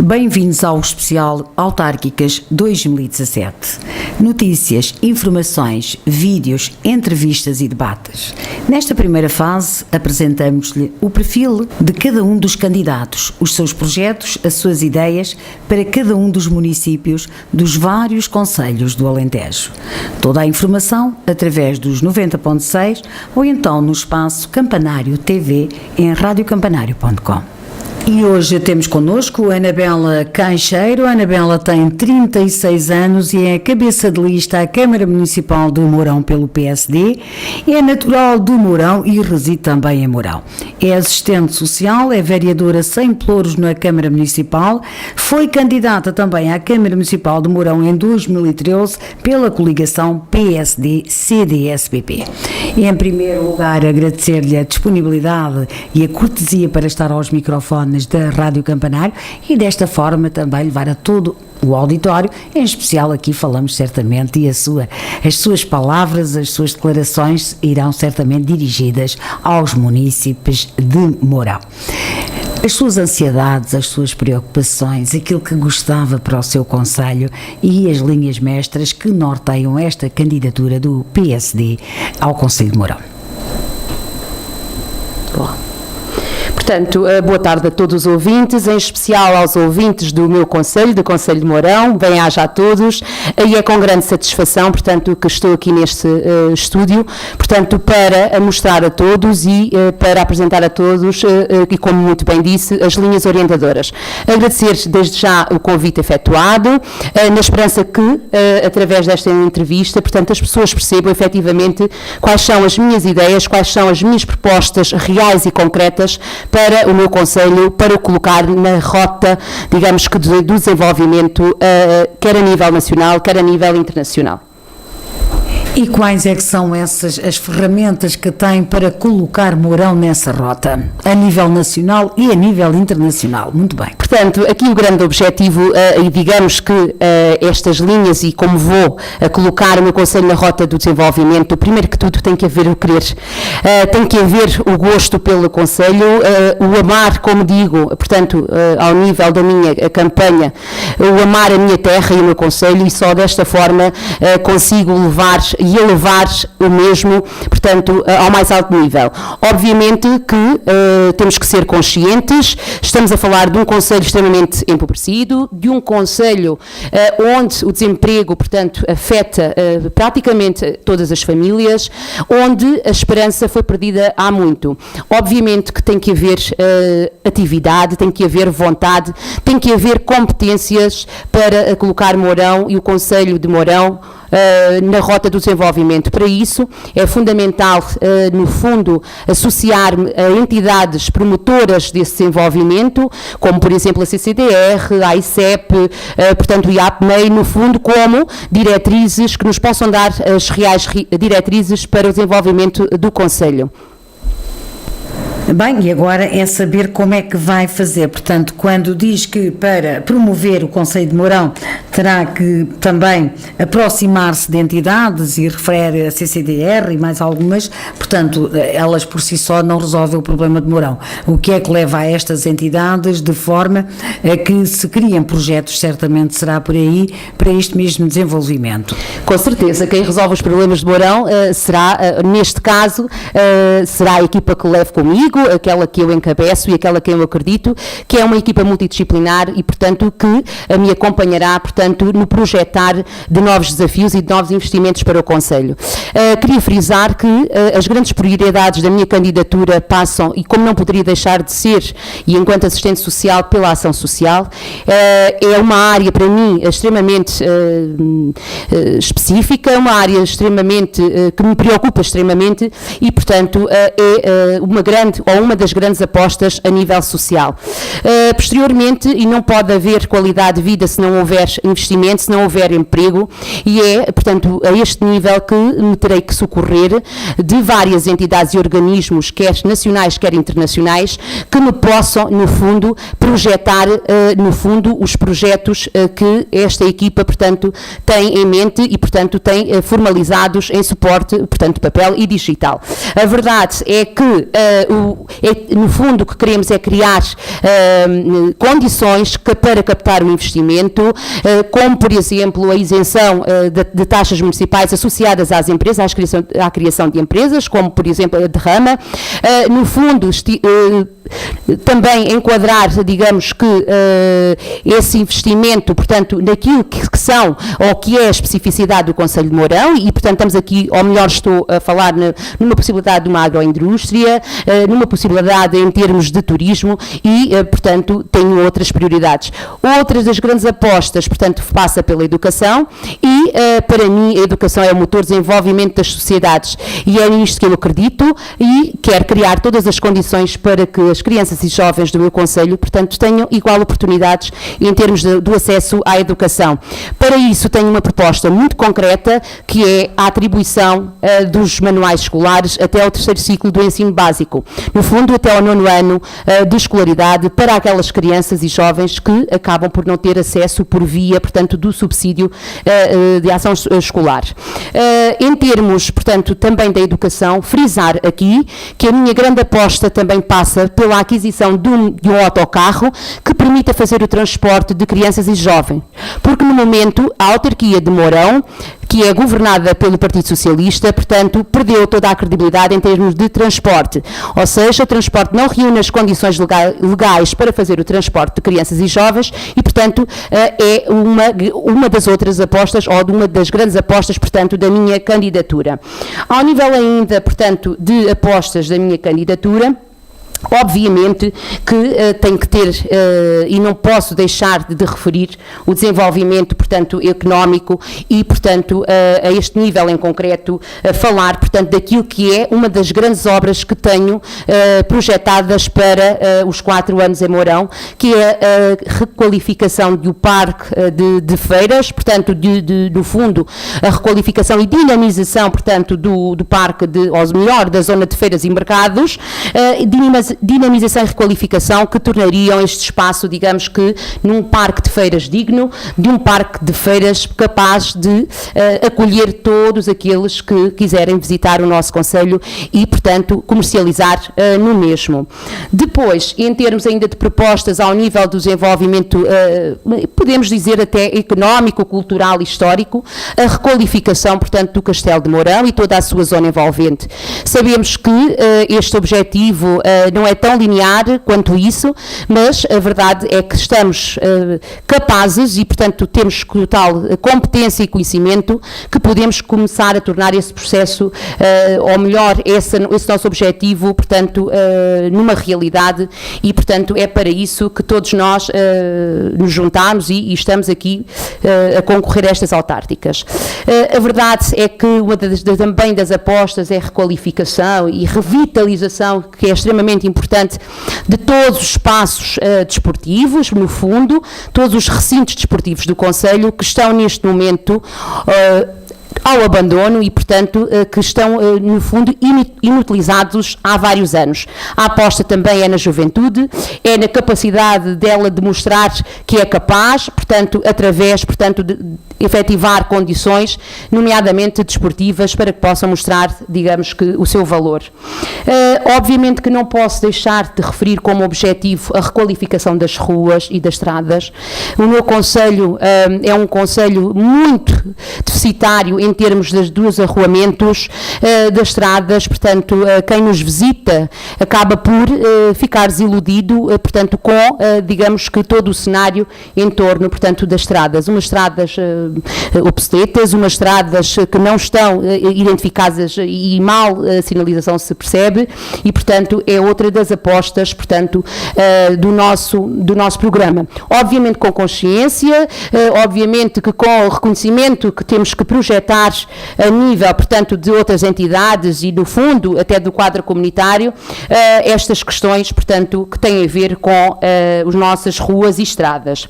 Bem-vindos ao especial Autárquicas 2017. Notícias, informações, vídeos, entrevistas e debates. Nesta primeira fase, apresentamos-lhe o perfil de cada um dos candidatos, os seus projetos, as suas ideias para cada um dos municípios dos vários concelhos do Alentejo. Toda a informação através dos 90.6 ou então no espaço Campanário TV em radiocampanário.com. E hoje temos connosco a Anabela Caixeiro. A Anabela tem 36 anos e é cabeça de lista à Câmara Municipal de Mourão pelo PSD. É natural do Mourão e reside também em Mourão. É assistente social, é vereadora sem pelouros na Câmara Municipal, foi candidata também à Câmara Municipal de Mourão em 2013 pela coligação PSD-CDS-PP. E em primeiro lugar agradecer-lhe a disponibilidade e a cortesia para estar aos microfones da Rádio Campanário e desta forma também levar a todo o auditório, em especial aqui falamos certamente e as suas palavras, as suas declarações irão certamente dirigidas aos munícipes de Mourão. As suas ansiedades, as suas preocupações, aquilo que gostava para o seu concelho e as linhas mestras que norteiam esta candidatura do PSD ao Concelho de Mourão. Portanto, boa tarde a todos os ouvintes, em especial aos ouvintes do meu concelho, do Concelho de Mourão, bem-aja a todos, e é com grande satisfação, portanto, que estou aqui neste estúdio, portanto, para mostrar a todos e para apresentar a todos, e como muito bem disse, as linhas orientadoras. Agradecer desde já o convite efetuado, na esperança que, através desta entrevista, portanto, as pessoas percebam efetivamente quais são as minhas ideias, quais são as minhas propostas reais e concretas para o meu concelho, para o colocar na rota, digamos que do desenvolvimento, quer a nível nacional, quer a nível internacional. E quais é que são essas as ferramentas que tem para colocar Mourão nessa rota, a nível nacional e a nível internacional? Muito bem. Portanto, aqui o grande objetivo, e digamos que estas linhas, e como vou colocar o meu concelho na rota do desenvolvimento, primeiro que tudo tem que haver o querer, tem que haver o gosto pelo concelho, o amar, como digo, portanto, ao nível da minha campanha, o amar a minha terra e o meu concelho, e só desta forma consigo levar e elevar o mesmo, portanto, ao mais alto nível. Obviamente que temos que ser conscientes, estamos a falar de um concelho extremamente empobrecido, de um concelho onde o desemprego, portanto, afeta praticamente todas as famílias, onde a esperança foi perdida há muito. Obviamente que tem que haver atividade, tem que haver vontade, tem que haver competências para colocar Mourão e o Concelho de Mourão na rota do desenvolvimento. Para isso é fundamental, no fundo, associar-me a entidades promotoras desse desenvolvimento, como por exemplo a CCDR, a ICEP, portanto o IAPMEI, no fundo como diretrizes que nos possam dar as reais diretrizes para o desenvolvimento do Concelho. Bem, e agora é saber como é que vai fazer. Portanto, quando diz que para promover o Concelho de Mourão terá que também aproximar-se de entidades e refere a CCDR e mais algumas, portanto, elas por si só não resolvem o problema de Mourão. O que é que leva a estas entidades de forma a que se criem projetos, certamente será por aí, para este mesmo desenvolvimento? Com certeza, quem resolve os problemas de Mourão será, neste caso, será a equipa que levo comigo, aquela que eu encabeço e aquela que eu acredito, que é uma equipa multidisciplinar e, portanto, que me acompanhará, portanto, no projetar de novos desafios e de novos investimentos para o Concelho. Queria frisar que as grandes prioridades da minha candidatura passam, e como não poderia deixar de ser, e enquanto assistente social, pela ação social, é uma área para mim extremamente específica, uma área extremamente, que me preocupa extremamente e, portanto, é uma das grandes apostas a nível social. Posteriormente, e não pode haver qualidade de vida se não houver investimento, se não houver emprego, e é, portanto, a este nível que me terei que socorrer de várias entidades e organismos, quer nacionais, quer internacionais, que me possam, no fundo, projetar, no fundo, os projetos que esta equipa, portanto, tem em mente e, portanto, tem formalizados em suporte, portanto, papel e digital. A verdade é que no fundo, o que queremos é criar condições para captar o investimento, como, por exemplo, a isenção de taxas municipais associadas às empresas, à criação de empresas, como, por exemplo, a Derrama. No fundo, também enquadrar, digamos que, esse investimento, portanto, naquilo que são, ou que é a especificidade do Concelho de Mourão, e, portanto, estamos aqui, ou melhor, estou a falar numa possibilidade de uma agroindústria, numa possibilidade em termos de turismo e, portanto, tenho outras prioridades. Outras das grandes apostas, portanto, passa pela educação e, para mim, a educação é o motor de desenvolvimento das sociedades e é nisto que eu acredito e quero criar todas as condições para que as crianças e jovens do meu concelho, portanto, tenham igual oportunidades em termos do acesso à educação. Para isso, tenho uma proposta muito concreta, que é a atribuição dos manuais escolares até ao 3º ciclo do ensino básico. No fundo, até ao 9º ano de escolaridade para aquelas crianças e jovens que acabam por não ter acesso por via, portanto, do subsídio de ação escolar. Em termos, portanto, também da educação, frisar aqui que a minha grande aposta também passa pela aquisição de um autocarro que permita fazer o transporte de crianças e jovens, porque no momento a autarquia de Mourão, que é governada pelo Partido Socialista, portanto, perdeu toda a credibilidade em termos de transporte. Ou seja, o transporte não reúne as condições legais para fazer o transporte de crianças e jovens e, portanto, é uma das outras apostas, ou de uma das grandes apostas, portanto, da minha candidatura. Ao nível ainda, portanto, de apostas da minha candidatura, obviamente que tem que ter, e não posso deixar de referir, o desenvolvimento, portanto, económico e, portanto, a este nível em concreto, falar, portanto, daquilo que é uma das grandes obras que tenho projetadas para os 4 anos em Mourão, que é a requalificação do parque de feiras, portanto, no fundo, a requalificação e dinamização, portanto, do parque, ou melhor, da zona de feiras e mercados, dinamização e requalificação que tornariam este espaço, digamos que, num parque de feiras digno, de um parque de feiras capaz de acolher todos aqueles que quiserem visitar o nosso concelho e, portanto, comercializar no mesmo. Depois, em termos ainda de propostas ao nível do desenvolvimento, podemos dizer até económico, cultural e histórico, a requalificação, portanto, do Castelo de Mourão e toda a sua zona envolvente. Sabemos que este objetivo não é tão linear quanto isso, mas a verdade é que estamos capazes e, portanto, temos tal competência e conhecimento que podemos começar a tornar esse processo, ou melhor, esse nosso objetivo, portanto, numa realidade e, portanto, é para isso que todos nós nos juntamos e estamos aqui a concorrer a estas autárquicas. A verdade é que uma também das apostas é a requalificação e revitalização, que é extremamente importante, de todos os espaços desportivos, no fundo, todos os recintos desportivos do concelho que estão neste momento ao abandono e, portanto, que estão, no fundo, inutilizados há vários anos. A aposta também é na juventude, é na capacidade dela de mostrar que é capaz, portanto, através, portanto, de efetivar condições, nomeadamente desportivas, para que possam mostrar, digamos que, o seu valor. Obviamente que não posso deixar de referir como objetivo a requalificação das ruas e das estradas. O meu concelho é um concelho muito deficitário em termos dos arruamentos das estradas, portanto, quem nos visita acaba por ficar desiludido, portanto, com, digamos que, todo o cenário em torno, portanto, das estradas. Umas estradas obsoletas, umas estradas que não estão identificadas e mal a sinalização se percebe e, portanto, é outra das apostas, portanto, do nosso programa. Obviamente com consciência, obviamente que com o reconhecimento que temos que projetar a nível, portanto, de outras entidades e, no fundo, até do quadro comunitário, estas questões, portanto, que têm a ver com as nossas ruas e estradas.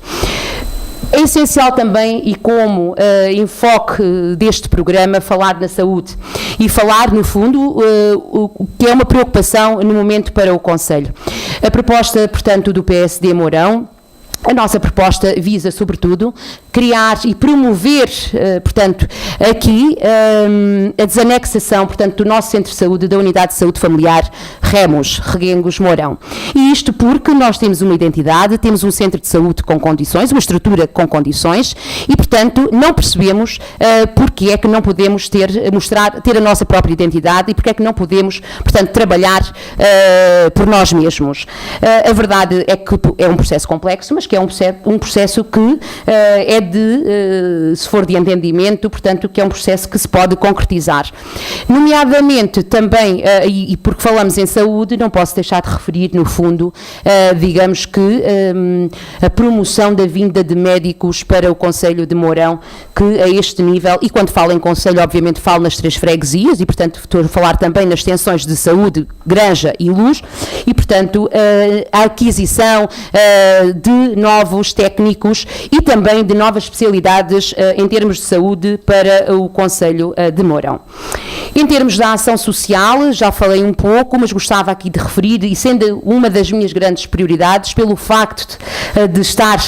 É essencial também, e como enfoque deste programa, falar na saúde e falar, no fundo, o que é uma preocupação no momento para o concelho. A proposta, portanto, do PSD Mourão A nossa proposta visa, sobretudo, criar e promover, portanto, aqui a desanexação, portanto, do nosso Centro de Saúde, da Unidade de Saúde Familiar Remus, Reguengos, Mourão. E isto porque nós temos uma identidade, temos um centro de saúde com condições, uma estrutura com condições e, portanto, não percebemos porque é que não podemos ter a nossa própria identidade e porque é que não podemos, portanto, trabalhar por nós mesmos. A verdade é que é um processo complexo, mas que é um processo que é se for de entendimento, portanto, que é um processo que se pode concretizar. Nomeadamente também, e porque falamos em saúde, não posso deixar de referir, no fundo, digamos que a promoção da vinda de médicos para o Concelho de Mourão, que a este nível, e quando falo em Concelho, obviamente falo nas 3 freguesias, e portanto estou a falar também nas extensões de saúde, Granja e Luz, e portanto a aquisição de novos técnicos e também de novas especialidades em termos de saúde para o Concelho de Mourão. Em termos da ação social, já falei um pouco, mas gostava aqui de referir, e sendo uma das minhas grandes prioridades, pelo facto de estar,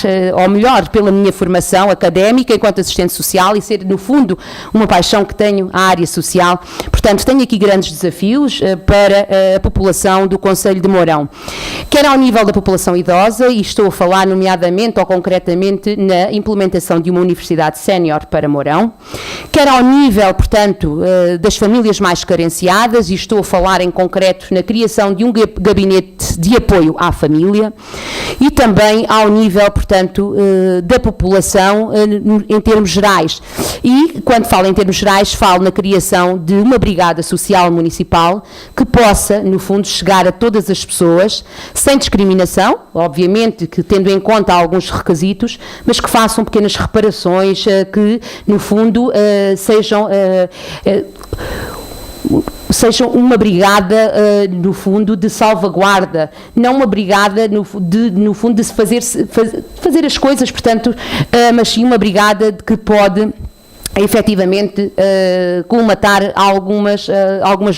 ou melhor, pela minha formação académica enquanto assistente social e ser, no fundo, uma paixão que tenho à área social. Portanto, tenho aqui grandes desafios para a população do Concelho de Mourão. Quer ao nível da população idosa, e estou a falar nomeadamente ou concretamente na implementação de uma universidade sénior para Mourão, quer ao nível, portanto, das famílias mais carenciadas, e estou a falar em concreto na criação de um gabinete de apoio à família, e também ao nível, portanto, da população em termos gerais. E, quando falo em termos gerais, falo na criação de uma brigada social municipal que possa, no fundo, chegar a todas as pessoas, sem discriminação, obviamente que tendo em conta alguns requisitos, mas que façam pequenas reparações, que, no fundo, sejam uma brigada, no fundo, de salvaguarda, não uma brigada, no fundo, de fazer as coisas, portanto, mas sim uma brigada que pode efetivamente colmatar algumas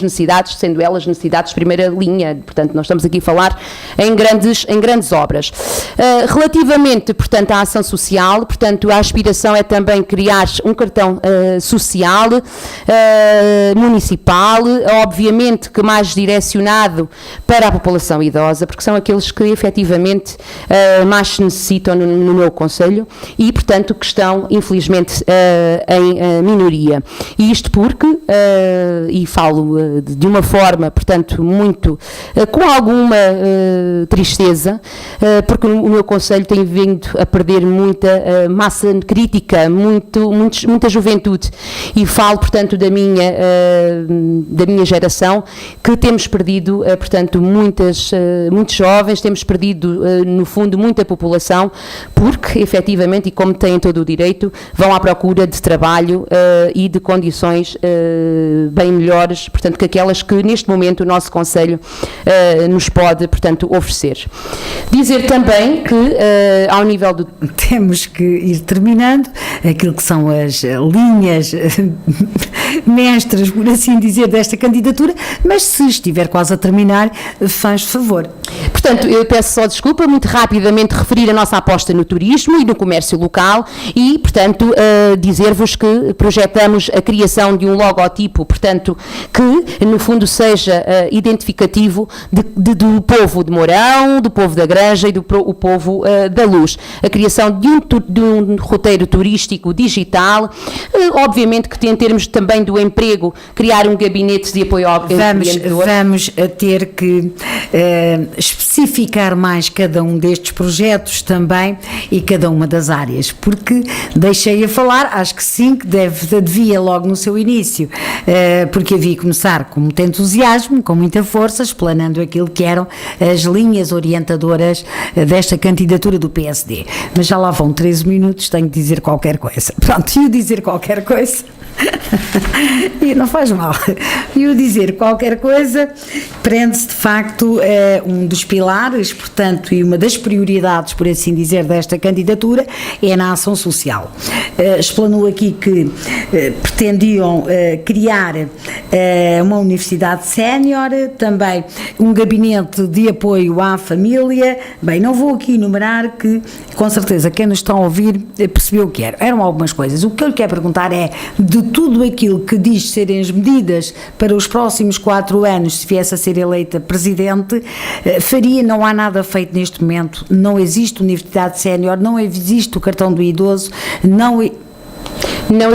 necessidades, sendo elas necessidades de primeira linha. Portanto, nós estamos aqui a falar em grandes obras. Relativamente, portanto, à ação social, portanto, a aspiração é também criar um cartão social municipal, obviamente que mais direcionado para a população idosa, porque são aqueles que efetivamente mais se necessitam no meu concelho e, portanto, que estão, infelizmente, em minoria. E isto porque, e falo de uma forma, portanto, muito, com alguma tristeza, porque o meu concelho tem vindo a perder muita massa crítica, muita juventude, e falo, portanto, da minha geração, que temos perdido, portanto, muitos jovens, temos perdido, no fundo, muita população, porque, efetivamente, e como têm todo o direito, vão à procura de trabalho e de condições bem melhores, portanto, que aquelas que neste momento o nosso Concelho nos pode, portanto, oferecer. Dizer também que ao nível do... Temos que ir terminando aquilo que são as linhas mestras, por assim dizer, desta candidatura, mas se estiver quase a terminar, faz favor. Portanto, eu peço só desculpa, muito rapidamente referir a nossa aposta no turismo e no comércio local e, portanto, dizer-vos que projetamos a criação de um logotipo, portanto, que no fundo seja identificativo do povo de Mourão, do povo da Granja e do povo da Luz. A criação de um roteiro turístico digital, obviamente que em termos também do emprego, criar um gabinete de apoio ao empreendedor. Vamos ter que especificar mais cada um destes projetos também e cada uma das áreas, porque deixei a falar, acho que sim, que devia logo no seu início, porque havia que começar com muito entusiasmo, com muita força, explanando aquilo que eram as linhas orientadoras desta candidatura do PSD. Mas já lá vão 13 minutos, tenho que dizer qualquer coisa. Pronto, e dizer qualquer coisa... E não faz mal. E o dizer qualquer coisa prende-se de facto um dos pilares, portanto, e uma das prioridades, por assim dizer, desta candidatura é na ação social. Explanou aqui que pretendiam criar uma universidade sénior, também um gabinete de apoio à família. Bem, não vou aqui enumerar, que com certeza quem nos está a ouvir percebeu o que eram algumas coisas. O que eu lhe quero perguntar é, de tudo aquilo que diz serem as medidas para os próximos 4 anos, se viesse a ser eleita presidente, não há nada feito neste momento, não existe universidade sénior, não existe o cartão do idoso, não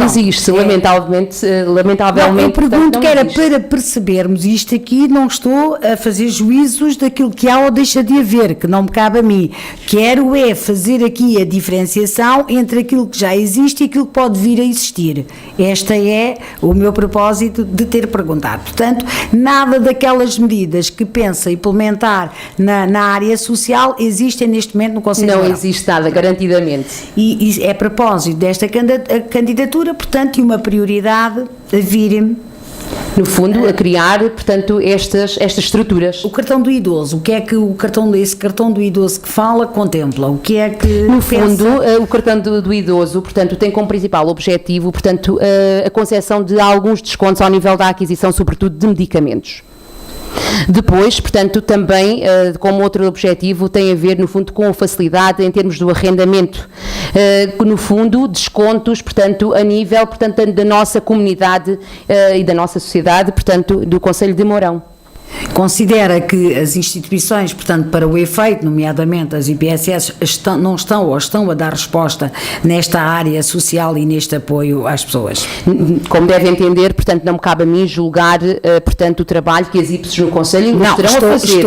existe, lamentavelmente. Não, eu pergunto que era para percebermos isto aqui, não estou a fazer juízos daquilo que há ou deixa de haver, que não me cabe a mim. Quero fazer aqui a diferenciação entre aquilo que já existe e aquilo que pode vir a existir. Este é o meu propósito de ter perguntado. Portanto, nada daquelas medidas que pensa implementar na área social existem neste momento no Conselho de Mourão. Não existe nada, garantidamente. E é a propósito desta candidatura, portanto, e uma prioridade a vir, no fundo, a criar, portanto, estas estruturas. o cartão do idoso. O que é que esse cartão do idoso que fala contempla? O que é que No fundo, o cartão do idoso, portanto, tem como principal objetivo, portanto, a concessão de alguns descontos ao nível da aquisição, sobretudo de medicamentos. Depois, portanto, também, como outro objetivo, tem a ver, no fundo, com a facilidade em termos do arrendamento, no fundo, descontos, portanto, a nível, portanto, da nossa comunidade e da nossa sociedade, portanto, do Conselho de Mourão. Considera que as instituições, portanto, para o efeito, nomeadamente as IPSS, não estão ou estão a dar resposta nesta área social e neste apoio às pessoas? Como deve entender, portanto, não me cabe a mim julgar, portanto, o trabalho que as IPSS no Conselho estarão a fazer.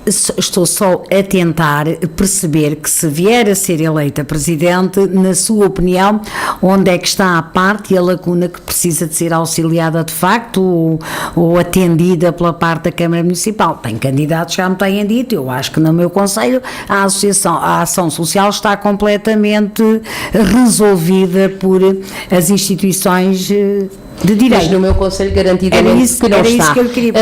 Estou só a tentar perceber que, se vier a ser eleita presidente, na sua opinião, onde é que está a parte e a lacuna que precisa de ser auxiliada de facto ou atendida pela parte da Câmara Municipal? Tem candidatos que já me têm dito, eu acho que no meu Conselho a ação social está completamente resolvida por as instituições de direito. Mas no meu Conselho garantidamente que não está. Que eu queria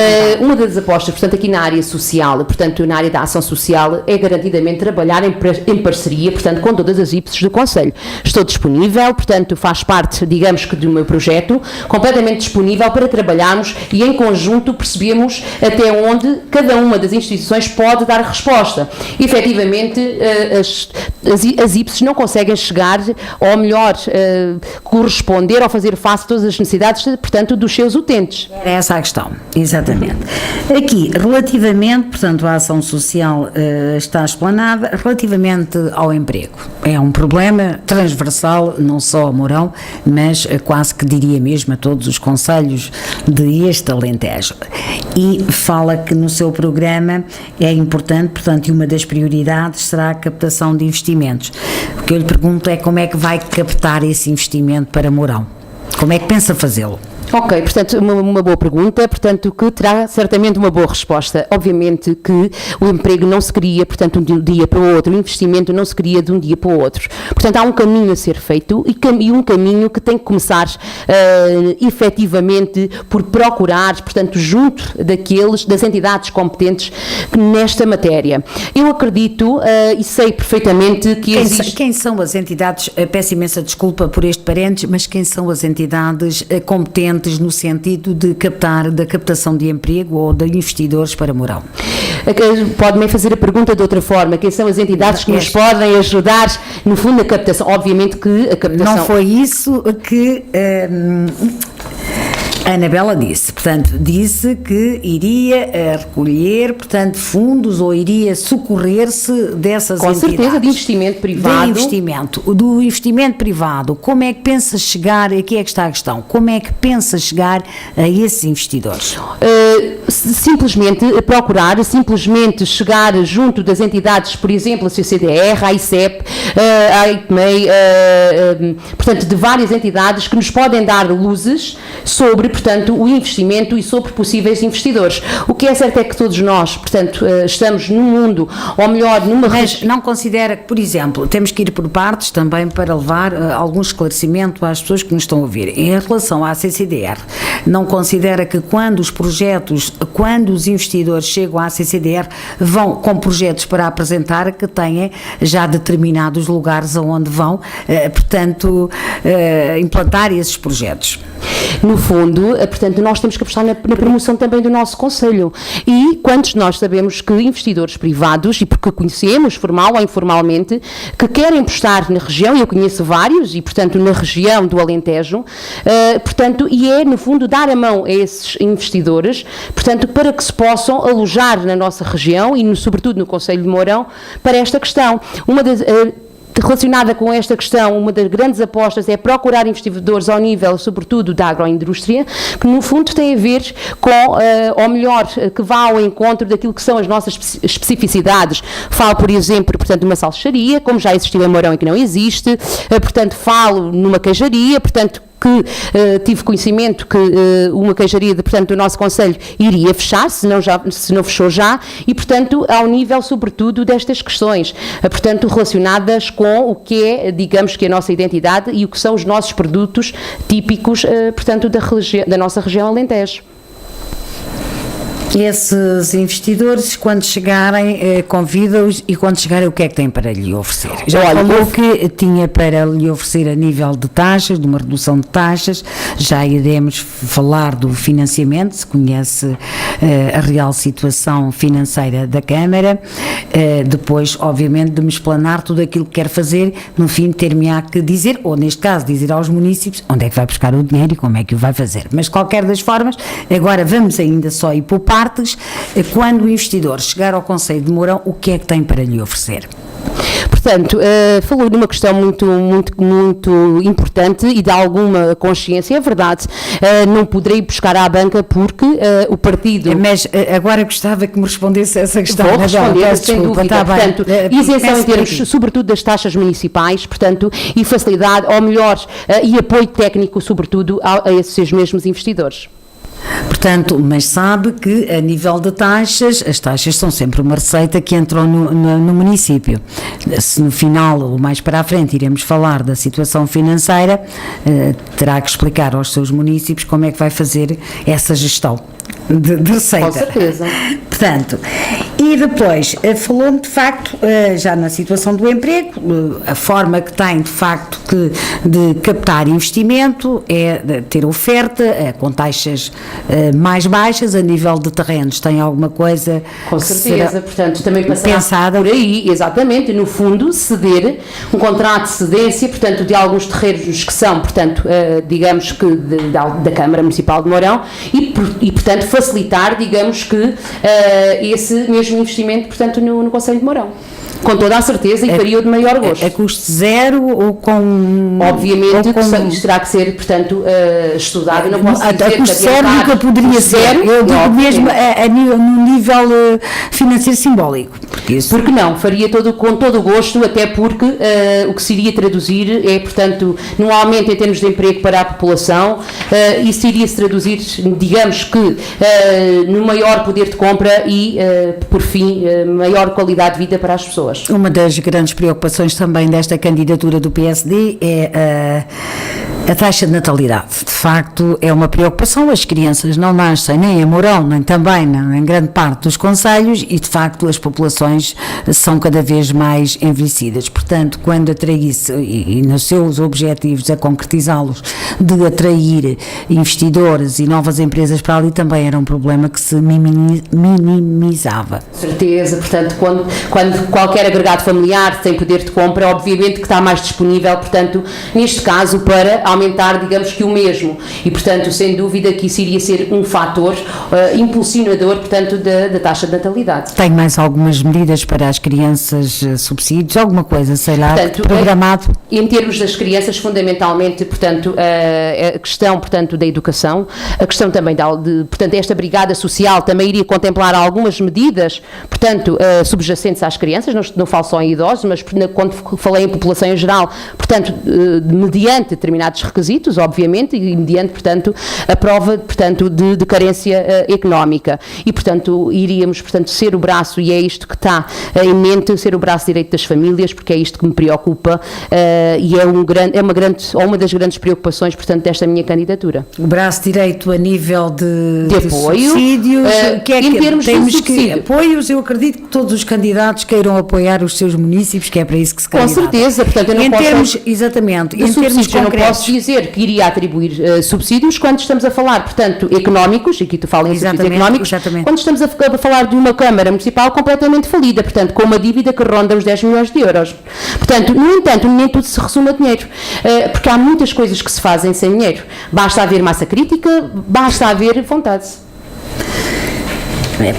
uma das apostas, portanto, aqui na área social, portanto, na área da ação social, é garantidamente trabalhar em parceria, portanto, com todas as IPSS do Conselho. Estou disponível, portanto, faz parte, digamos que, do meu projeto, completamente disponível para trabalharmos e, em conjunto, percebemos até onde cada uma das instituições pode dar resposta. Efetivamente, as IPSS não conseguem chegar, ou melhor, corresponder ou fazer face a todas as necessidades, portanto, dos seus utentes. É essa a questão, exatamente. Aqui, relativamente, portanto, a ação social está explanada, relativamente ao emprego. É um problema transversal, não só a Mourão, mas quase que diria mesmo a todos os concelhos deste Alentejo. E fala que no seu programa é importante, portanto, e uma das prioridades será a captação de investimentos. O que eu lhe pergunto é como é que vai captar esse investimento para Mourão? Como é que pensa fazê-lo? Ok, portanto, uma boa pergunta, portanto, que terá certamente uma boa resposta. Obviamente que o emprego não se cria, portanto, de um dia para o outro, o investimento não se cria de um dia para o outro. Portanto, há um caminho a ser feito e um caminho que tem que começar efetivamente por procurar, portanto, junto das entidades competentes nesta matéria. Eu acredito e sei perfeitamente que existe... Quem são as entidades, peço imensa desculpa por este parênteses, mas quem são as entidades competentes no sentido da captação de emprego ou de investidores para Mourão? Pode-me fazer a pergunta de outra forma. Quem são as entidades que nos podem ajudar, no fundo, na captação? Obviamente que a captação... Não foi isso que... A Anabela disse, portanto, disse que iria recolher, portanto, fundos ou iria socorrer-se dessas entidades. Com certeza, de investimento privado. Do investimento privado, como é que pensa chegar, aqui é que está a questão, como é que pensa chegar a esses investidores? Simplesmente procurar, simplesmente chegar junto das entidades, por exemplo, a CCDR, a ICEP, a IPMEI, portanto, de várias entidades que nos podem dar luzes sobre, portanto, o investimento e sobre possíveis investidores. O que é certo é que todos nós, portanto, estamos num mundo, ou melhor, numa... Mas não considera que, por exemplo, temos que ir por partes também para levar algum esclarecimento às pessoas que nos estão a ouvir. Em relação à CCDR, não considera que quando os investidores chegam à CCDR, vão com projetos para apresentar que têm já determinados lugares aonde vão, portanto, implantar esses projetos? No fundo, portanto, nós temos que apostar na promoção também do nosso Conselho. E quantos nós sabemos que investidores privados, e porque conhecemos, formal ou informalmente, que querem apostar na região, e eu conheço vários, e portanto na região do Alentejo, portanto, e é no fundo dar a mão a esses investidores, portanto, para que se possam alojar na nossa região e sobretudo no Conselho de Mourão para esta questão. Relacionada com esta questão, uma das grandes apostas é procurar investidores ao nível, sobretudo, da agroindústria, que no fundo tem a ver com, ou melhor, que vá ao encontro daquilo que são as nossas especificidades. Falo, por exemplo, portanto, numa salcharia, como já existiu em Mourão e que não existe, portanto, falo numa queijaria, portanto, que tive conhecimento que uma queijaria portanto, do nosso Conselho iria fechar, se não fechou já, e, portanto, ao nível, sobretudo, destas questões, portanto, relacionadas com o que é, digamos, que a nossa identidade e o que são os nossos produtos típicos, portanto, da nossa região Alentejo. Esses investidores, quando chegarem, convida-os, e quando chegarem, o que é que têm para lhe oferecer? Já falou que tinha para lhe oferecer a nível de taxas, de uma redução de taxas, já iremos falar do financiamento, se conhece a real situação financeira da Câmara, depois, obviamente, de me explanar tudo aquilo que quer fazer, no fim, ter-me-á que dizer, ou neste caso, dizer aos municípios onde é que vai buscar o dinheiro e como é que o vai fazer. Mas, de qualquer das formas, agora vamos ainda só ir poupar. Quando o investidor chegar ao Conselho de Mourão, o que é que tem para lhe oferecer? Portanto, falou de uma questão muito importante e de alguma consciência. É verdade, não poderei buscar à banca porque o partido... Mas agora gostava que me respondesse essa questão. Vou responder, sem dúvida. Tá, portanto, isenção em termos, sobretudo, das taxas municipais, portanto, e facilidade, ou melhor, e apoio técnico, sobretudo, a esses mesmos investidores. Portanto, mas sabe que a nível de taxas, as taxas são sempre uma receita que entrou no município. Se no final ou mais para a frente iremos falar da situação financeira, terá que explicar aos seus municípios como é que vai fazer essa gestão de receita. Com certeza. Portanto, e depois falou-me de facto, já na situação do emprego, a forma que tem de facto de captar investimento é de ter oferta com taxas mais baixas a nível de terrenos. Tem alguma coisa? Com certeza, portanto, também passará pensada por aí, exatamente, no fundo, ceder um contrato de cedência, portanto, de alguns terrenos que são, portanto, digamos que da Câmara Municipal de Mourão e portanto, facilitar, digamos que, esse mesmo investimento, portanto, no Conselho de Mourão. Com toda a certeza e faria o de maior gosto. A custo zero ou com... Obviamente, isto terá que ser, portanto, estudado. Eu não posso dizer a custo zero nunca poderia ser. Eu digo mesmo no nível financeiro simbólico. Porque não, faria com todo o gosto, até porque o que se iria traduzir é, portanto, num aumento em termos de emprego para a população, isso iria-se traduzir, digamos que, no maior poder de compra e, por fim, maior qualidade de vida para as pessoas. Uma das grandes preocupações também desta candidatura do PSD é a taxa de natalidade. De facto, é uma preocupação. As crianças não nascem nem em Mourão, nem também em grande parte dos concelhos e, de facto, as populações são cada vez mais envelhecidas. Portanto, quando atraísse, e nos seus objetivos a concretizá-los, de atrair investidores e novas empresas para ali, também era um problema que se minimizava. Certeza, portanto, quando qualquer agregado familiar tem poder de compra, obviamente que está mais disponível, portanto, neste caso, para aumentar, digamos que o mesmo. E, portanto, sem dúvida que isso iria ser um fator impulsionador, portanto, da taxa de natalidade. Tem mais algumas medidas para as crianças, subsídios, alguma coisa, sei lá, portanto, programado? Em termos das crianças, fundamentalmente, portanto, a questão, portanto, da educação, a questão também portanto, esta brigada social também iria contemplar algumas medidas, portanto, subjacentes às crianças, não falo só em idosos, mas quando falei em população em geral, portanto, mediante determinados determinados requisitos, obviamente, e mediante, portanto, a prova, portanto, de carência económica. E, portanto, iríamos, portanto, ser o braço, e é isto que está em mente, ser o braço direito das famílias, porque é isto que me preocupa e é uma das grandes preocupações, portanto, desta minha candidatura. O braço direito a nível de apoio, subsídios, em termos de temos subsídio. Apoios, eu acredito que todos os candidatos queiram apoiar os seus municípios, que é para isso que se candidatam. Com certeza, portanto, eu não posso... Exatamente, em termos concretos, eu não posso dizer que iria atribuir subsídios quando estamos a falar, portanto, económicos, e aqui tu falas em subsídios económicos, quando estamos a falar de uma Câmara Municipal completamente falida, portanto, com uma dívida que ronda os 10 milhões de euros. Portanto, no entanto, nem tudo se resume a dinheiro, porque há muitas coisas que se fazem sem dinheiro. Basta haver massa crítica, basta haver vontade.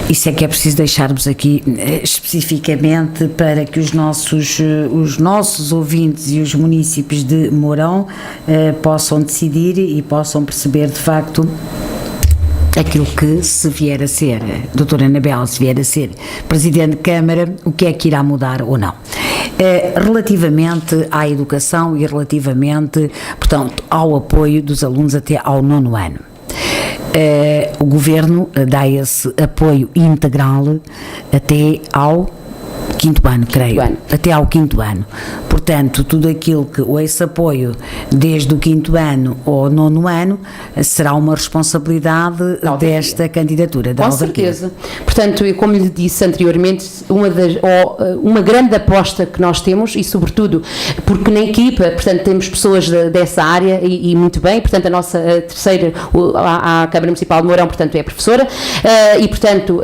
Isso é que é preciso deixarmos aqui especificamente para que os nossos ouvintes e os municípios de Mourão possam decidir e possam perceber de facto aquilo que, se vier a ser, doutora Anabela, se vier a ser Presidente de Câmara, o que é que irá mudar ou não. Relativamente à educação e relativamente, portanto, ao apoio dos alunos até ao 9º ano. O Governo dá esse apoio integral até ao 5º ano, creio, até ao 5º ano. Portanto, tudo aquilo que, ou esse apoio desde o 5º ano ao 9º ano, será uma responsabilidade desta candidatura. Com certeza. Portanto, como lhe disse anteriormente, uma grande aposta que nós temos, e sobretudo porque na equipa, portanto, temos pessoas dessa área e muito bem, portanto, a nossa terceira, a Câmara Municipal de Mourão, portanto, é professora e, portanto,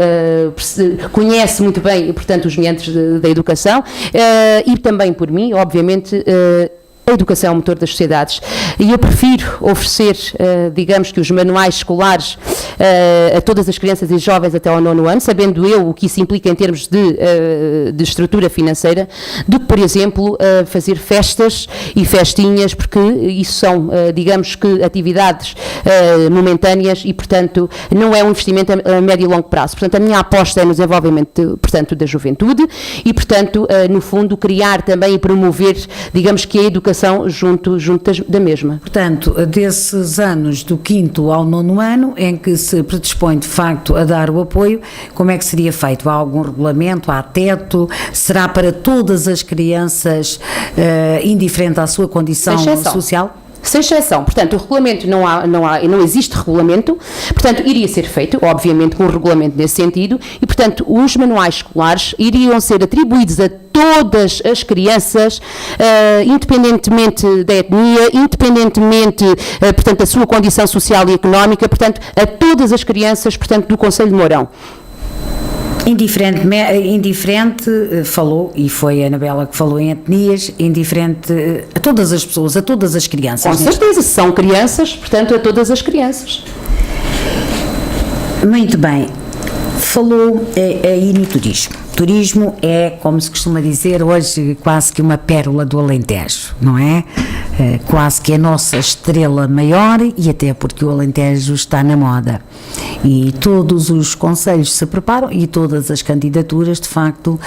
conhece muito bem, portanto, os meandros da educação e também por mim, obviamente, a educação é o motor das sociedades e eu prefiro oferecer, digamos que os manuais escolares a todas as crianças e jovens até ao 9º ano, sabendo eu o que isso implica em termos de estrutura financeira, do que, por exemplo, fazer festas e festinhas, porque isso são, digamos que, atividades momentâneas e, portanto, não é um investimento a médio e longo prazo. Portanto, a minha aposta é no desenvolvimento, portanto, da juventude e, portanto, no fundo, criar também e promover, digamos que a educação junto da mesma. Portanto, desses anos do 5º ao 9º ano, em que se predispõe de facto a dar o apoio, como é que seria feito? Há algum regulamento? Há teto? Será para todas as crianças, indiferente à sua condição social? Sem exceção, portanto, o regulamento não existe regulamento, portanto, iria ser feito, obviamente, com um regulamento nesse sentido, e, portanto, os manuais escolares iriam ser atribuídos a todas as crianças, independentemente da etnia, independentemente, portanto, da sua condição social e económica, portanto, a todas as crianças, portanto, do Concelho de Mourão. Indiferente, falou, e foi a Anabela que falou em etnias, indiferente a todas as pessoas, a todas as crianças. Com certeza, são crianças, portanto, a todas as crianças. Muito bem, falou aí no turismo. Turismo é, como se costuma dizer hoje, quase que uma pérola do Alentejo, não é? Quase que a nossa estrela maior, e até porque o Alentejo está na moda. E todos os concelhos se preparam e todas as candidaturas, de facto,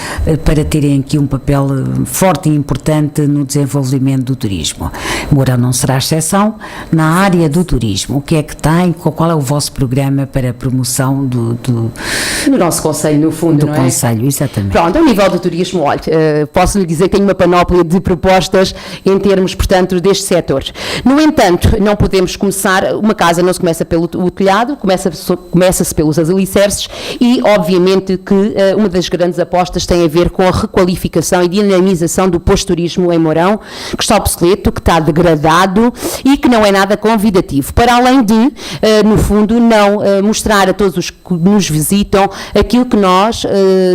para terem aqui um papel forte e importante no desenvolvimento do turismo. Mourão não será exceção na área do turismo. O que é que tem? Qual é o vosso programa para a promoção no nosso concelho, no fundo, não é? Do concelho, exatamente. Pronto, ao nível do turismo, olha, posso lhe dizer que tenho uma panóplia de propostas em termos, portanto, deste setor. No entanto, não podemos começar, uma casa não se começa pelo telhado, começa-se pelos alicerces e, obviamente, que uma das grandes apostas tem a ver com a requalificação e dinamização do posto-turismo em Mourão, que está obsoleto, que está degradado e que não é nada convidativo, para além de, no fundo, não mostrar a todos os que nos visitam aquilo que nós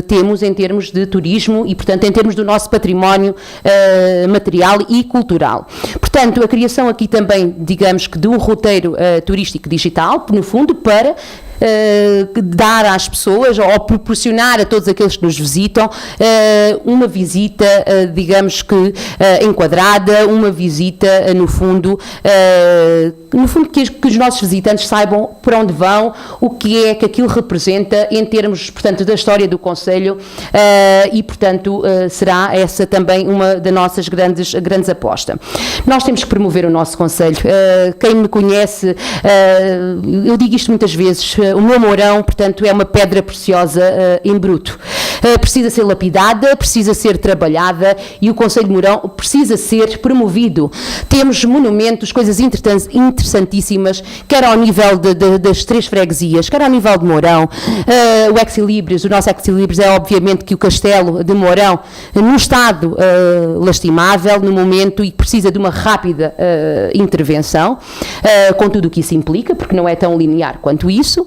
temos em termos de turismo e, portanto, em termos do nosso património material e cultural. Portanto, a criação aqui também, digamos que de um roteiro turístico digital, no fundo, para dar às pessoas, ou proporcionar a todos aqueles que nos visitam, uma visita, digamos que enquadrada, uma visita, no fundo que os nossos visitantes saibam para onde vão, o que é que aquilo representa em termos, portanto, da história do concelho, e, portanto, será essa também uma das nossas grandes apostas. Nós temos que promover o nosso concelho. Quem me conhece, eu digo isto muitas vezes, o meu Mourão, portanto, é uma pedra preciosa em bruto. Precisa ser lapidada, precisa ser trabalhada, e o concelho de Mourão precisa ser promovido. Temos monumentos, coisas interessantíssimas, quer ao nível das 3 freguesias, quer ao nível de Mourão. O Ex-Libris, o nosso Ex-Libris é obviamente que o castelo de Mourão, num estado lastimável no momento, e precisa de uma rápida intervenção, com tudo o que isso implica, porque não é tão linear quanto isso.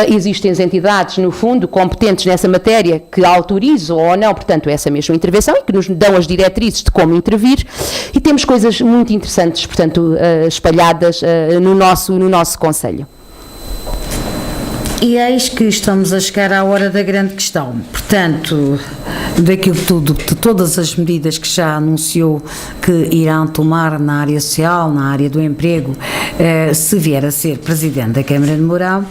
Existem as entidades, no fundo, competentes nessa matéria, que autorizam ou não, portanto, essa mesma intervenção, e que nos dão as diretrizes de como intervir, e temos coisas muito interessantes, portanto, espalhadas no nosso concelho. E eis que estamos a chegar à hora da grande questão. Portanto, daquilo tudo, de todas as medidas que já anunciou que irão tomar na área social, na área do emprego, se vier a ser Presidente da Câmara de Mourão,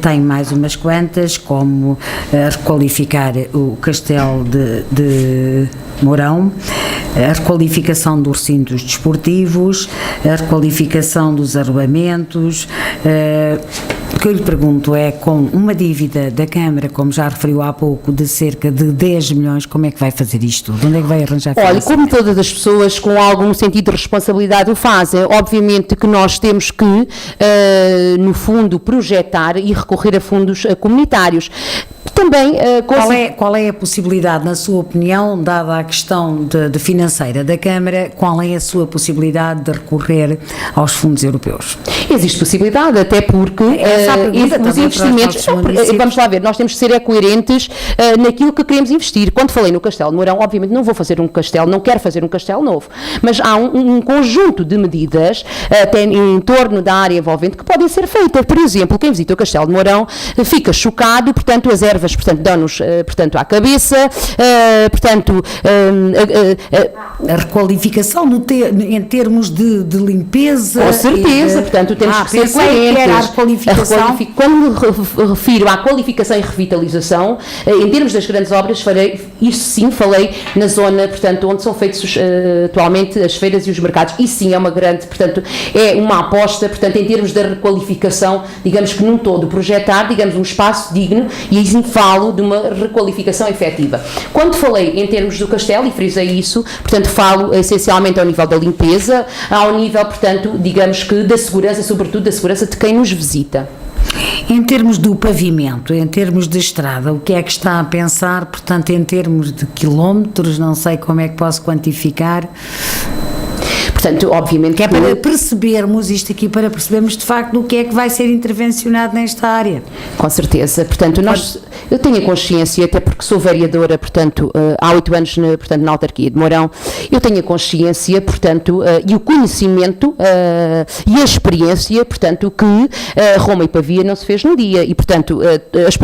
tem mais umas quantas, como requalificar o Castelo de Mourão, a requalificação dos recintos desportivos, a requalificação dos arruamentos. O que eu lhe pergunto é, com uma dívida da Câmara, como já referiu há pouco, de cerca de 10 milhões, como é que vai fazer isto? De onde é que vai arranjar financiamento? Olha, como todas as pessoas com algum sentido de responsabilidade o fazem, obviamente que nós temos que, no fundo, projetar e recorrer a fundos comunitários. Também, qual é a possibilidade, na sua opinião, dada a questão de financeira da Câmara, qual é a sua possibilidade de recorrer aos fundos europeus? Existe possibilidade, até porque os investimentos, vamos lá ver, nós temos que ser coerentes naquilo que queremos investir. Quando falei no Castelo de Mourão, obviamente não vou fazer um castelo, não quero fazer um castelo novo, mas há um conjunto de medidas, até em torno da área envolvente, que podem ser feitas. Por exemplo, quem visita o Castelo de Mourão fica chocado, portanto, as ervas, portanto, dão-nos, portanto, à cabeça, portanto... a requalificação em termos de limpeza... Com certeza, portanto, temos que ser coerentes. Quando me refiro à qualificação e revitalização, em termos das grandes obras, falei na zona, portanto, onde são feitos atualmente as feiras e os mercados. Isso sim é uma grande, portanto, é uma aposta, portanto, em termos da requalificação, digamos que num todo, projetar, digamos, um espaço digno, e aí sim falo de uma requalificação efetiva. Quando falei em termos do castelo, e frisei isso, portanto, falo essencialmente ao nível da limpeza, ao nível, portanto, digamos que da segurança, sobretudo da segurança de quem nos visita. Em termos do pavimento, em termos de estrada, o que é que está a pensar, portanto, em termos de quilómetros, não sei como é que posso quantificar? Portanto, obviamente que é para percebermos isto aqui, para percebermos de facto o que é que vai ser intervencionado nesta área. Com certeza, portanto, eu tenho a consciência, até porque sou vereadora, portanto, há 8 anos, portanto, na autarquia de Mourão, eu tenho a consciência, portanto, e o conhecimento e a experiência, portanto, que Roma e Pavia não se fez num dia, e, portanto, as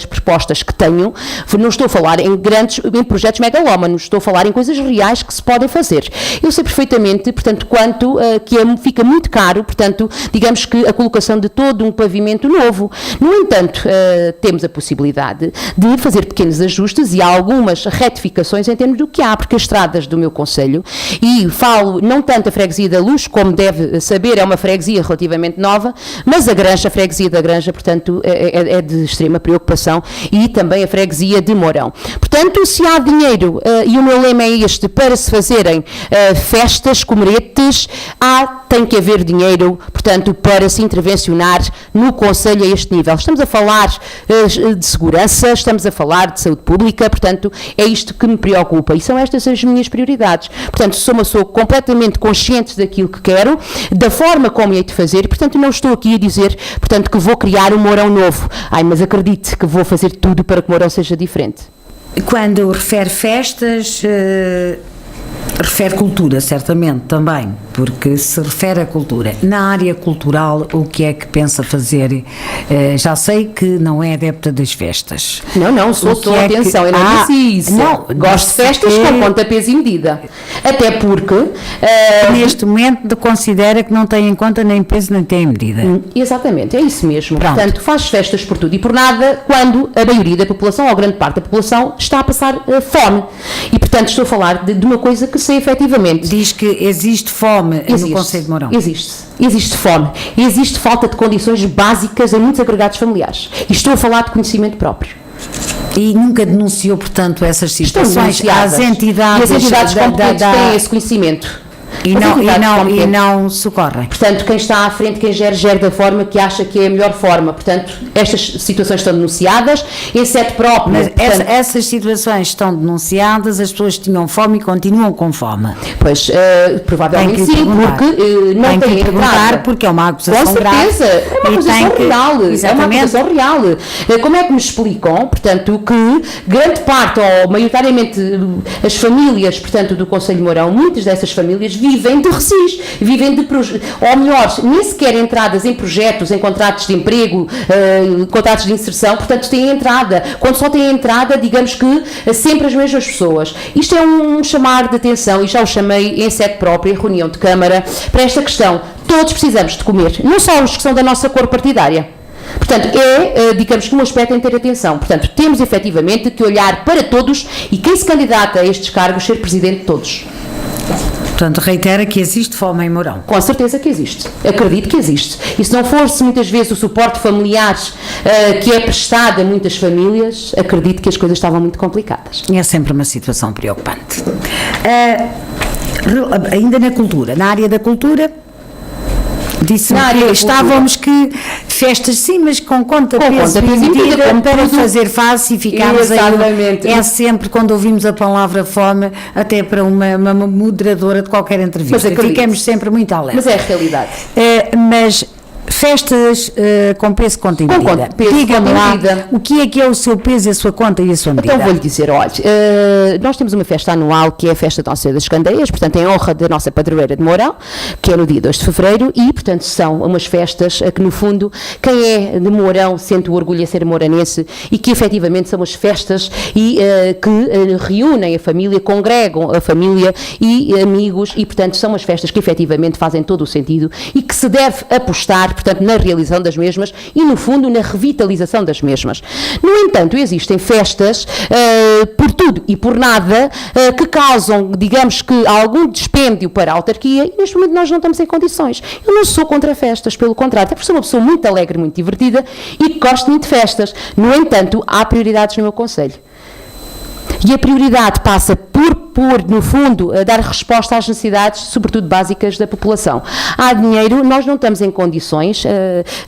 propostas que tenho, não estou a falar em projetos megalómanos, estou a falar em coisas reais que se podem fazer. Eu sei perfeitamente, portanto, quanto que fica muito caro, portanto, digamos que a colocação de todo um pavimento novo. No entanto, temos a possibilidade de fazer pequenos ajustes e algumas retificações em termos do que há, porque as estradas do meu concelho, e falo não tanto a freguesia da Luz, como deve saber, é uma freguesia relativamente nova, mas a freguesia da Granja, portanto, é de extrema preocupação, e também a freguesia de Mourão. Portanto, se há dinheiro, e o meu lema é este, para se fazerem festas, comeretes, tem que haver dinheiro, portanto, para se intervencionar no concelho a este nível. Estamos a falar de segurança, estamos a falar de saúde pública, portanto, é isto que me preocupa, e são estas as minhas prioridades. Portanto, sou uma pessoa completamente consciente daquilo que quero, da forma como hei de fazer, e, portanto, não estou aqui a dizer, portanto, que vou criar um Mourão novo. Mas acredite que vou fazer tudo para que Mourão seja diferente. Quando refere festas... Refere cultura, certamente, também, porque se refere à cultura. Na área cultural, o que é que pensa fazer? Já sei que não é adepta das festas. Não, sou atenção, eu não disse isso. Não, gosto de festas com pontapés e medida. Até porque... neste momento considera que não tem em conta nem peso nem tem medida. Exatamente, é isso mesmo. Pronto. Portanto, faz festas por tudo e por nada quando a maioria da população, ou grande parte da população, está a passar fome. E, portanto, estou a falar de uma coisa que sei efetivamente. Diz que existe fome no Conselho de Mourão. Existe fome. Existe falta de condições básicas em muitos agregados familiares. E estou a falar de conhecimento próprio. E nunca denunciou, portanto, essas situações às entidades. E as entidades competentes têm esse conhecimento. E não socorrem. Portanto, quem está à frente, quem gere da forma que acha que é a melhor forma. Portanto, estas situações estão denunciadas, exceto próprio. Mas essas situações estão denunciadas, as pessoas tinham fome e continuam com fome. Pois, provavelmente sim, porque não têm entrada. Porque é uma acusação grave. Com certeza, é uma acusação real. Exatamente. É uma acusação real. Como é que me explicam, portanto, que grande parte, ou maioritariamente as famílias, portanto, do Conselho de Mourão, muitas dessas famílias vivem de RSIs, vivem de, ou melhor, nem sequer entradas em projetos, em contratos de emprego, contratos de inserção, portanto têm entrada. Quando só têm entrada, digamos que sempre as mesmas pessoas. Isto é um chamar de atenção, e já o chamei em sede própria, em reunião de Câmara, para esta questão. Todos precisamos de comer, não só os que são da nossa cor partidária. Portanto, digamos que um aspecto em ter atenção. Portanto, temos efetivamente que olhar para todos e quem se candidata a estes cargos ser presidente de todos. Portanto, reitera que existe fome em Mourão. Com certeza que existe. Acredito que existe. E se não fosse muitas vezes o suporte familiar que é prestado a muitas famílias, acredito que as coisas estavam muito complicadas. É sempre uma situação preocupante. Ainda na cultura, na área da cultura, disse-me que estávamos que festas sim, mas com conta peso e medida para fazer face e ficarmos aí. É sempre quando ouvimos a palavra fome, até para uma moderadora de qualquer entrevista. Ficamos sempre muito alerta. Mas é a realidade. Mas festas com peso, conta e medida. Diga-me lá, o que é o seu peso, a sua conta e a sua medida? Então vou-lhe dizer, olha, nós temos uma festa anual que é a Festa da Nossa das Candeias, portanto em honra da nossa padroeira de Mourão, que é no dia 2 de fevereiro, e portanto são umas festas que no fundo, quem é de Mourão sente o orgulho de ser mouranense e que efetivamente são as festas e que reúnem a família, congregam a família e amigos e portanto são as festas que efetivamente fazem todo o sentido e que se deve apostar, portanto, na realização das mesmas e, no fundo, na revitalização das mesmas. No entanto, existem festas por tudo e por nada que causam, digamos que, algum dispêndio para a autarquia e, neste momento, nós não estamos em condições. Eu não sou contra festas, pelo contrário, até porque sou uma pessoa muito alegre, muito divertida e que gosto muito de festas. No entanto, há prioridades no meu concelho. E a prioridade passa por, no fundo, dar resposta às necessidades, sobretudo básicas, da população. Há dinheiro, nós não estamos em condições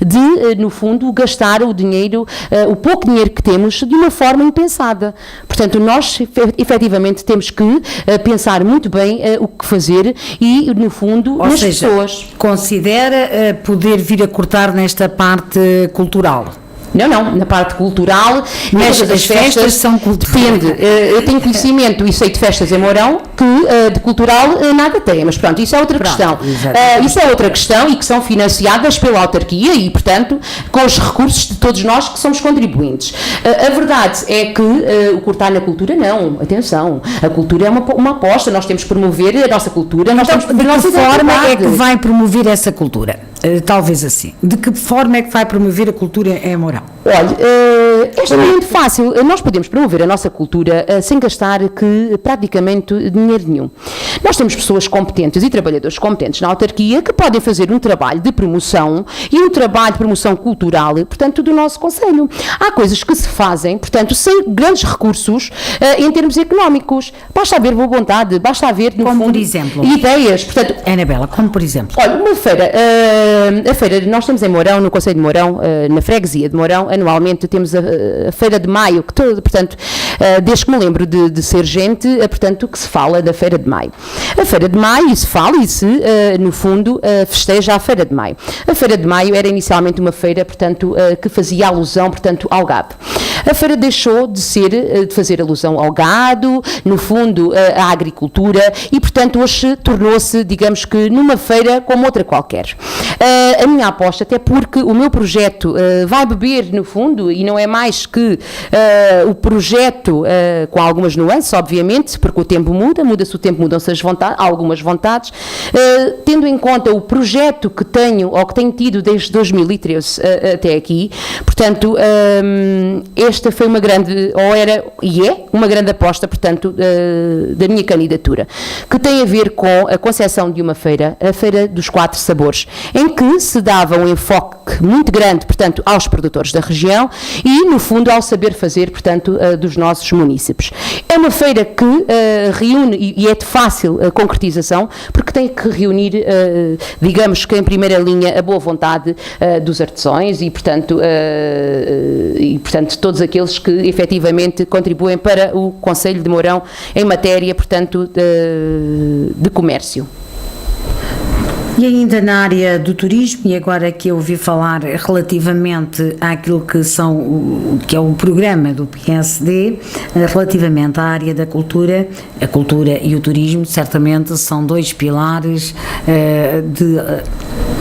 de, no fundo, gastar o dinheiro, o pouco dinheiro que temos, de uma forma impensada. Portanto, nós, efetivamente, temos que pensar muito bem o que fazer e, no fundo, nas pessoas. Considera poder vir a cortar nesta parte cultural? Não, na parte cultural, mas as festas são culturais. Depende, eu tenho conhecimento e sei de festas em Mourão que de cultural nada tem, mas pronto, isso é outra questão. Isso é outra questão e que são financiadas pela autarquia e, portanto, com os recursos de todos nós que somos contribuintes. A verdade é que o cortar na cultura, não, atenção, a cultura é uma aposta, nós temos que promover a nossa cultura, nós temos que promover a nossa identidade. De que forma é que vai promover essa cultura? Talvez assim. De que forma é que vai promover a cultura em Mourão? Olha, é extremamente fácil. Nós podemos promover a nossa cultura sem gastar praticamente dinheiro nenhum. Nós temos pessoas competentes e trabalhadores competentes na autarquia que podem fazer um trabalho de promoção e um trabalho de promoção cultural, portanto, do nosso concelho. Há coisas que se fazem, portanto, sem grandes recursos em termos económicos. Basta haver boa vontade, basta haver, no como fundo, por exemplo, ideias. Portanto, Anabela, como por exemplo? Olha, uma feira, a feira, nós temos em Mourão, no Concelho de Mourão, na freguesia de Mourão, anualmente temos a Feira de Maio, que portanto, desde que me lembro de ser gente, portanto, que se fala da Feira de Maio. A Feira de Maio, e se fala, e se, no fundo, festeja a Feira de Maio. A Feira de Maio era inicialmente uma feira, portanto, que fazia alusão, portanto, ao gado. A feira deixou de fazer alusão ao gado, no fundo, à agricultura, e, portanto, hoje tornou-se, digamos que, numa feira como outra qualquer. A minha aposta, até porque o meu projeto vai beber, no fundo, e não é mais que o projeto, com algumas nuances, obviamente, porque o tempo muda-se o tempo, mudam-se algumas vontades, tendo em conta o projeto que tenho, ou que tenho tido desde 2013 até aqui, portanto, esta foi uma grande, ou era, e é, uma grande aposta, portanto, da minha candidatura, que tem a ver com a concepção de uma feira, a Feira dos Quatro Sabores, em que se dava um enfoque muito grande, portanto, aos produtores da região e, no fundo, ao saber fazer, portanto, dos nossos munícipes. É uma feira que reúne, e é de fácil concretização, porque tem que reunir, digamos que em primeira linha, a boa vontade dos artesãos e, portanto, todos aqueles que efetivamente contribuem para o Concelho de Mourão em matéria, portanto, de comércio. E ainda na área do turismo, e agora que eu ouvi falar relativamente àquilo que é o programa do PSD, relativamente à área da cultura, a cultura e o turismo certamente são dois pilares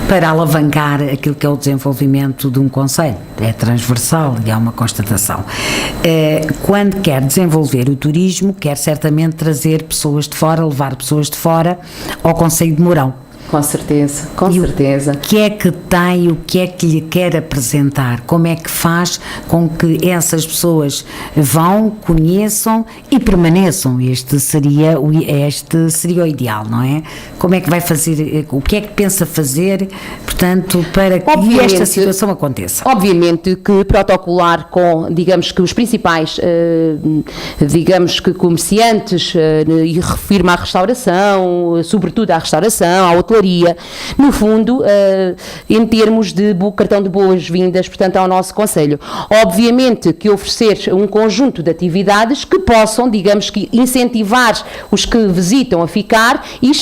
para alavancar aquilo que é o desenvolvimento de um concelho. É transversal e é uma constatação. Quando quer desenvolver o turismo, quer certamente trazer pessoas de fora, levar pessoas de fora ao Concelho de Mourão. Com certeza, com certeza. O que é que tem, o que é que lhe quer apresentar? Como é que faz com que essas pessoas vão, conheçam e permaneçam? Este seria o ideal, não é? Como é que vai fazer, o que é que pensa fazer, portanto, para que esta situação aconteça? Obviamente que protocolar com, digamos que os principais, digamos que comerciantes, e refiro-me à restauração, sobretudo à restauração, à hotelaria, no fundo, em termos de cartão de boas-vindas, portanto, ao nosso Concelho. Obviamente que oferecer um conjunto de atividades que possam, digamos que, incentivar os que visitam a ficar e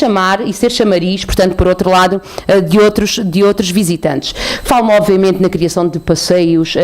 ser chamariz, portanto, por outro lado, de outros visitantes. Falo-me, obviamente, na criação de passeios,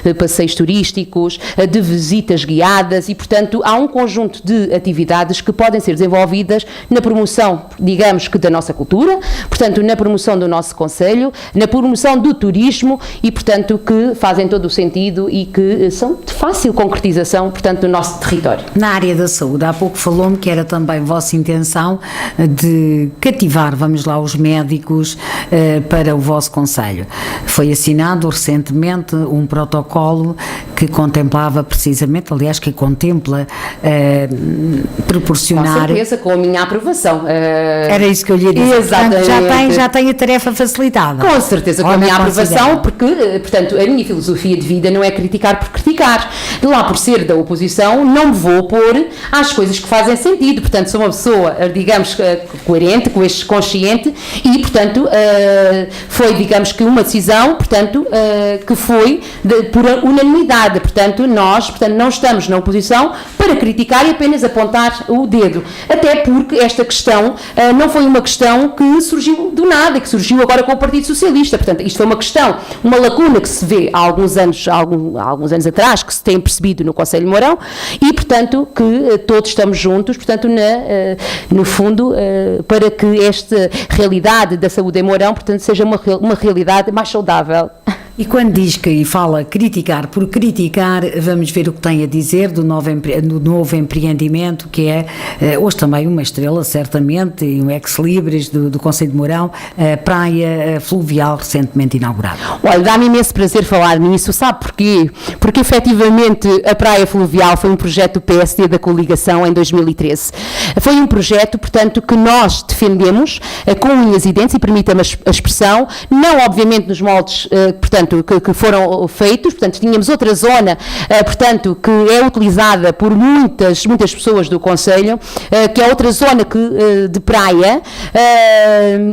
de passeios turísticos, de visitas guiadas e, portanto, há um conjunto de atividades que podem ser desenvolvidas na promoção, digamos que, da nossa cultura, portanto, na promoção do nosso Concelho, na promoção do turismo e, portanto, que fazem todo o sentido e que são de fácil concretização, portanto, no nosso território. Na área da saúde, há pouco falou-me que era também vossa intenção de cativar, vamos lá, os médicos para o vosso Concelho. Foi assinado recentemente um protocolo que contemplava precisamente, aliás, que contempla proporcionar... Com certeza, com a minha aprovação. Era isso que eu lhe ia dizer. Exatamente. Já tem a tarefa facilitada. Com certeza, com a minha aprovação, porque, portanto, a minha filosofia de vida não é criticar por criticar. Lá por ser da oposição, não me vou opor às coisas que fazem sentido. Portanto, sou uma pessoa, digamos, coerente, consciente e, portanto, foi, digamos que, uma decisão, portanto, que foi por unanimidade. Portanto, nós, não estamos na oposição para criticar e apenas apontar o dedo. Até porque esta questão não foi uma questão que surgiu do nada, que surgiu agora com o Partido Socialista. Portanto, isto foi uma questão, uma lacuna que se vê há alguns anos atrás, que se tem percebido no Concelho de Mourão e, portanto, que todos estamos juntos, portanto, no fundo, para que esta realidade da saúde em Mourão, portanto, seja uma realidade mais saudável. E quando diz que e fala criticar por criticar, vamos ver o que tem a dizer do novo empreendimento, que é hoje também uma estrela, certamente, e um ex-libris do Concelho de Mourão, a praia fluvial recentemente inaugurada. Olha, dá-me imenso prazer falar nisso, sabe porquê? Porque efetivamente a praia fluvial foi um projeto do PSD da coligação em 2013. Foi um projeto, portanto, que nós defendemos com unhas e dentes, e permita-me a expressão, não obviamente nos moldes, portanto, portanto, que foram feitos, portanto, tínhamos outra zona, portanto, que é utilizada por muitas pessoas do concelho, que é outra zona de praia,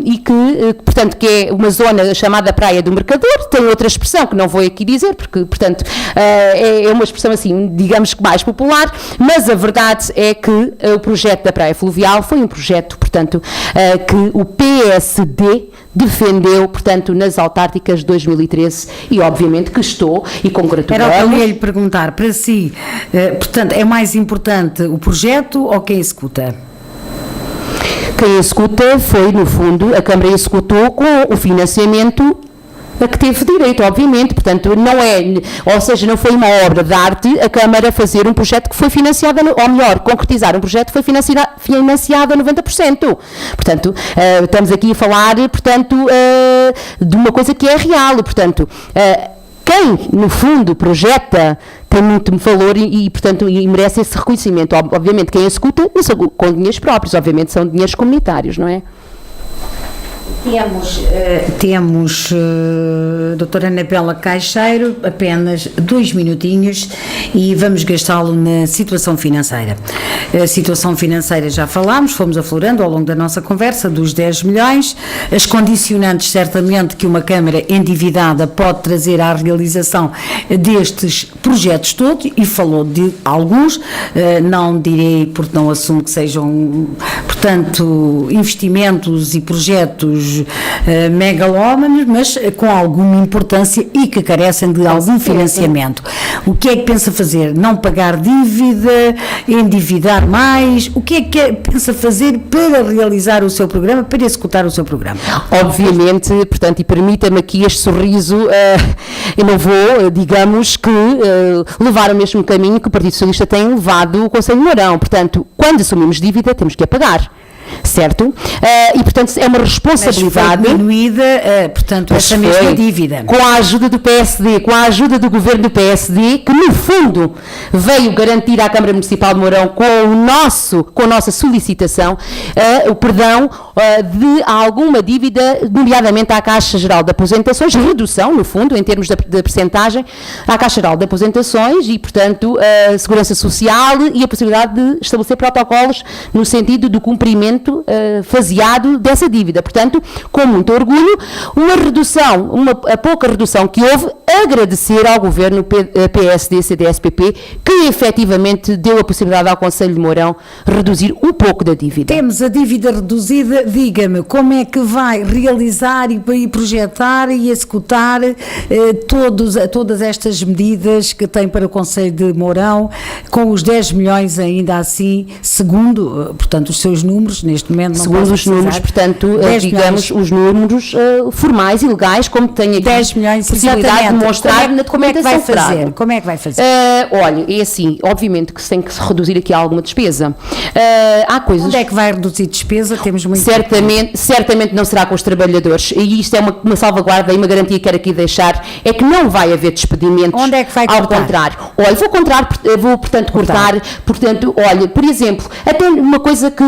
e que, portanto, que é uma zona chamada Praia do Mercador, tem outra expressão que não vou aqui dizer, porque, portanto, é uma expressão assim, digamos que mais popular, mas a verdade é que o projeto da Praia Fluvial foi um projeto, portanto, que o PSD defendeu, portanto, nas autárquicas de 2013 e, obviamente, que estou e congratulamos. Era o que eu ia lhe perguntar, para si, portanto, é mais importante o projeto ou quem executa? Quem executa foi, no fundo, a Câmara executou com o financiamento a que teve direito, obviamente, portanto, não foi uma obra de arte a Câmara fazer um projeto que foi financiado, ou melhor, concretizar um projeto que foi financiado a 90%. Portanto, estamos aqui a falar, portanto, de uma coisa que é real, portanto, quem, no fundo, projeta tem muito valor portanto, merece esse reconhecimento. Obviamente, quem executa, não são com dinheiros próprios, obviamente, são dinheiros comunitários, não é? Temos doutora Anabela Caixeiro, apenas 2 minutinhos e vamos gastá-lo na situação financeira. A situação financeira já falámos, fomos aflorando ao longo da nossa conversa dos 10 milhões, as condicionantes certamente que uma Câmara endividada pode trazer à realização destes projetos todos, e falou de alguns, não direi porque não assumo que sejam, portanto, investimentos e projetos megalómanos, mas com alguma importância e que carecem de algum financiamento. O que é que pensa fazer? Não pagar dívida, endividar mais? O que é que pensa fazer para realizar o seu programa, para executar o seu programa? Obviamente, portanto, e permita-me aqui este sorriso, eu não vou, digamos que, levar o mesmo caminho que o Partido Socialista tem levado o Concelho de Mourão. Portanto, quando assumimos dívida, temos que a pagar. Certo? E, portanto, é uma responsabilidade. Mas foi diminuída, portanto, essa mesma dívida. Com a ajuda do PSD, com a ajuda do governo do PSD, que, no fundo, veio garantir à Câmara Municipal de Mourão, com a nossa solicitação, o perdão de alguma dívida, nomeadamente à Caixa Geral de Aposentações, redução, no fundo, em termos de percentagem, à Caixa Geral de Aposentações e, portanto, a Segurança Social e a possibilidade de estabelecer protocolos no sentido do cumprimento faseado dessa dívida. Portanto, com muito orgulho, a pouca redução que houve, agradecer ao governo PSD, CDS-PP, que efetivamente deu a possibilidade ao Concelho de Mourão reduzir um pouco da dívida. Temos a dívida reduzida, diga-me, como é que vai realizar e projetar e executar todas estas medidas que tem para o Concelho de Mourão, com os 10 milhões ainda assim, segundo, portanto, os seus números, neste momento não segundo os números, portanto, digamos, os números formais e legais, como tem aqui 10 milhões, possibilidade de demonstrar na documentação. Como é que vai fazer? Olha, é assim, obviamente que se tem que se reduzir aqui alguma despesa. Há coisas... Onde é que vai reduzir despesa? Temos muito certamente não será com os trabalhadores, e isto é uma salvaguarda e uma garantia que quero aqui deixar, é que não vai haver despedimentos. Onde é que vai cortar? Ao contrário. Olha, vou portanto cortar, portanto, olha, por exemplo, até uma coisa que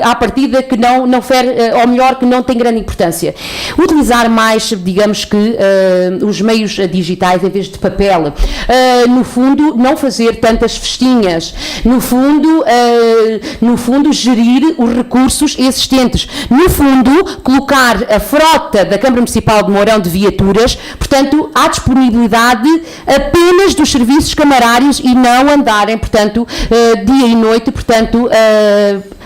à partida que não fere, ou melhor, que não tem grande importância. Utilizar mais, digamos que, os meios digitais em vez de papel. No fundo, não fazer tantas festinhas. No fundo, gerir os recursos existentes. No fundo, colocar a frota da Câmara Municipal de Mourão de viaturas, portanto, à disponibilidade apenas dos serviços camarários e não andarem, portanto, dia e noite, portanto,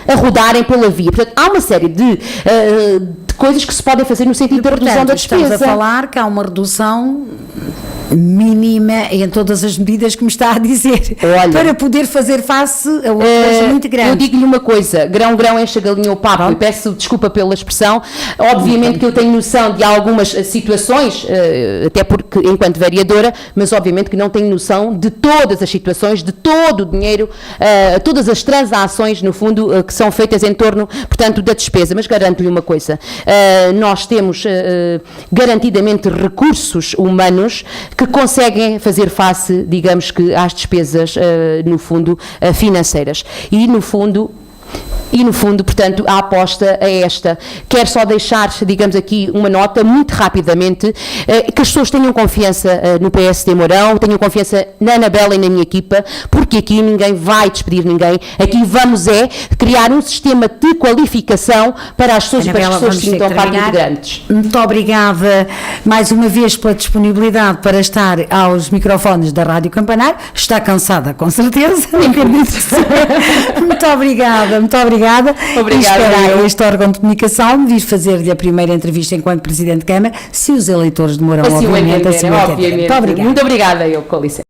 a rodarem pela via. Portanto, há uma série de coisas que se podem fazer no sentido da redução da despesa. Estamos a falar que há uma redução mínima em todas as medidas que me está a dizer. Olha, para poder fazer face a outras muito grandes. Eu digo-lhe uma coisa, grão enche a galinha o papo, e peço desculpa pela expressão, obviamente que eu tenho noção de algumas situações, até porque enquanto vereadora, mas obviamente que não tenho noção de todas as situações, de todo o dinheiro, todas as transações, no fundo, que são feitas em torno, portanto, da despesa, mas garanto-lhe uma coisa, nós temos garantidamente recursos humanos que conseguem fazer face, digamos que, às despesas, no fundo, financeiras. E, no fundo, E, no fundo, portanto, a aposta é esta. Quero só deixar, digamos aqui, uma nota, muito rapidamente, que as pessoas tenham confiança no PSD Mourão, tenham confiança na Anabela e na minha equipa, porque aqui ninguém vai despedir ninguém. Aqui vamos criar um sistema de qualificação para as pessoas, Anabela, e para as pessoas que sintam parte integrantes. Muito obrigada mais uma vez pela disponibilidade para estar aos microfones da Rádio Campanar. Está cansada, com certeza. Muito obrigada, muito obrigada. Obrigada. E esperar este órgão de comunicação vir fazer-lhe a primeira entrevista enquanto Presidente de Câmara, se os eleitores de Mourão, Assim o obviamente, entenderem, assim o entenderem. obviamente. Muito obrigada. Muito obrigada, eu, com licença.